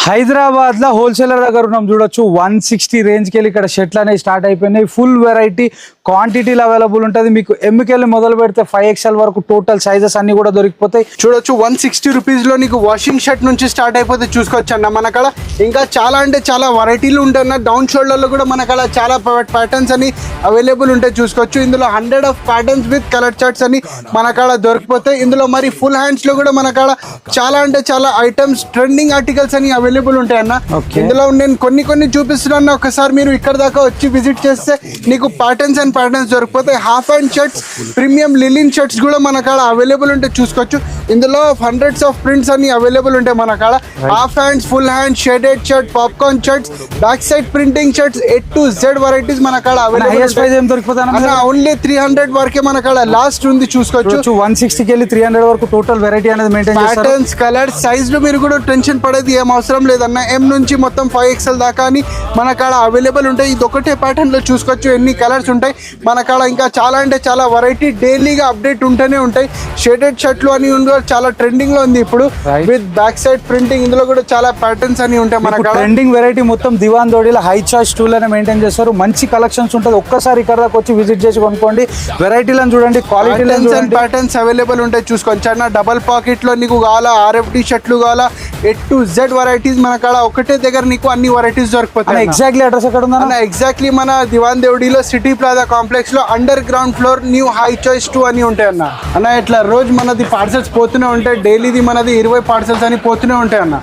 హైదరాబాద్ లో హోల్సేలర్ దగ్గర ఉన్నాం చూడొచ్చు 160 రేంజ్ కి ఇక్కడ షర్ట్లు అనేవి స్టార్ట్ అయిపోయినాయి. ఫుల్ వెరైటీ క్వాంటిటీలో అవైలబుల్ ఉంటుంది. మీకు ఎంకెళ్ళి మొదలు పెడితే 5XL వరకు టోటల్ సైజెస్ అన్ని కూడా దొరికిపోతాయి. చూడొచ్చు 160 రూపీస్ లో నీకు వాషింగ్ షర్ట్ నుంచి స్టార్ట్ అయిపోతే చూసుకోవచ్చు అన్న. మన కాడ ఇంకా చాలా అంటే చాలా వెరైటీలు ఉంటాయి అన్న. డౌన్ షోల్డర్ లో కూడా మన కాడ చాలా ప్యాటర్న్స్ అని అవైలబుల్ ఉంటాయి చూసుకోవచ్చు. ఇందులో 100 of patterns with colour charts అని మన కాడ దొరికిపోతాయి. ఇందులో మరి ఫుల్ హ్యాండ్స్ లో కూడా మన కాడ చాలా అంటే చాలా ఐటమ్స్ ట్రెండింగ్ ఆర్టికల్స్ అని అవైలబుల్ ఉంటాయి అన్న. ఇందులో నేను కొన్ని చూపిస్తున్నాను. ఒకసారి మీరు ఇక్కడ దాకా వచ్చి విజిట్ చేస్తే నీకు ప్యాటర్న్స్ అండ్ ప్యాటర్న్స్ దొరికిపోతాయి. Half hand shirts, premium linen shirts కూడా మన కాడ అవైలబుల్ ఉంటాయి చూసుకోవచ్చు. ఇందులో హండ్రెడ్స్ ఆఫ్ ప్రింట్స్ అన్ని అవైలబుల్ ఉంటాయి మన కాడ. Half hands, full hand, shaded shirt, popcorn shirts, back side printing shirts, A to Z varieties మన కాడ అవైలబుల్. ఓన్లీ 300 వరకే మన కాడ లాస్ట్ ఉంది చూసుకోవచ్చు. 160 కి వెళ్ళి 300 వరకు టోటల్ వెరైటీ అనేది మెయింటైన్ చేస్తారు. ప్యాటర్న్స్, కలర్స్, సైజ్ లో మీరు కూడా టెన్షన్ పడేది ఏం అవసరం లేదన్న. M నుంచి మొత్తం 5XL దాకా అని మన కాడ అవైలబుల్ ఉంటాయి. ఇది ఒకటే ప్యాటర్న్ లో చూసుకోవచ్చు ఎన్ని కలర్స్ ఉంటాయి మన కాడ. ఇంకా చాలా అంటే చాలా వెరైటీ డైలీగా అప్డేట్ ఉంటూనే ఉంటాయి. షేడెడ్ షర్ట్లు అని చాలా ట్రెండింగ్ లో ఉంది ఇప్పుడు విత్ బ్యాక్ సైడ్ ప్రింటింగ్. ఇందులో కూడా చాలా ప్యాటర్న్స్ అని ఉంటాయి మన కాడ. ట్రెండింగ్ వెరైటీ మొత్తం దివాన్ దోడిలో హై చాయిస్ టూల్ అనే మెయింటైన్ చేస్తారు. మంచి కలెక్షన్స్ ఉంటుంది. ఒక్కసారి ఇక్కడ దాకా వచ్చి విజిట్ చేసి కొనుక్కోండి. వెరైటీలను చూడండి, క్వాలిటీ అండ్ ప్యాటర్న్స్ అవైలబుల్ ఉంటాయి చూసుకోవచ్చు అన్న. డబల్ పాకెట్ లో నీకు కావాలా, RFD షర్ట్లు కావాలా, A to Z వెరైటీస్ మన కాడ ఒకటే దగ్గర నీకు అన్ని వెరైటీస్ దొరికిపోతాయి. ఎగ్జాక్ట్లీ అడ్రస్ ఎక్కడ ఉందా? ఎగ్జాక్ట్లీ మన దివాన్ దేవుడిలో సిటీ ప్లాజా కాంప్లెక్స్ లో under ground floor new high choice 2 అని ఉంటాయి అన్న. ఇట్లా రోజు మనది పార్సల్స్ పోతూనే ఉంటాయి. డైలీది మనది 20 పార్సల్స్ అని పోతూనే ఉంటాయి అన్న.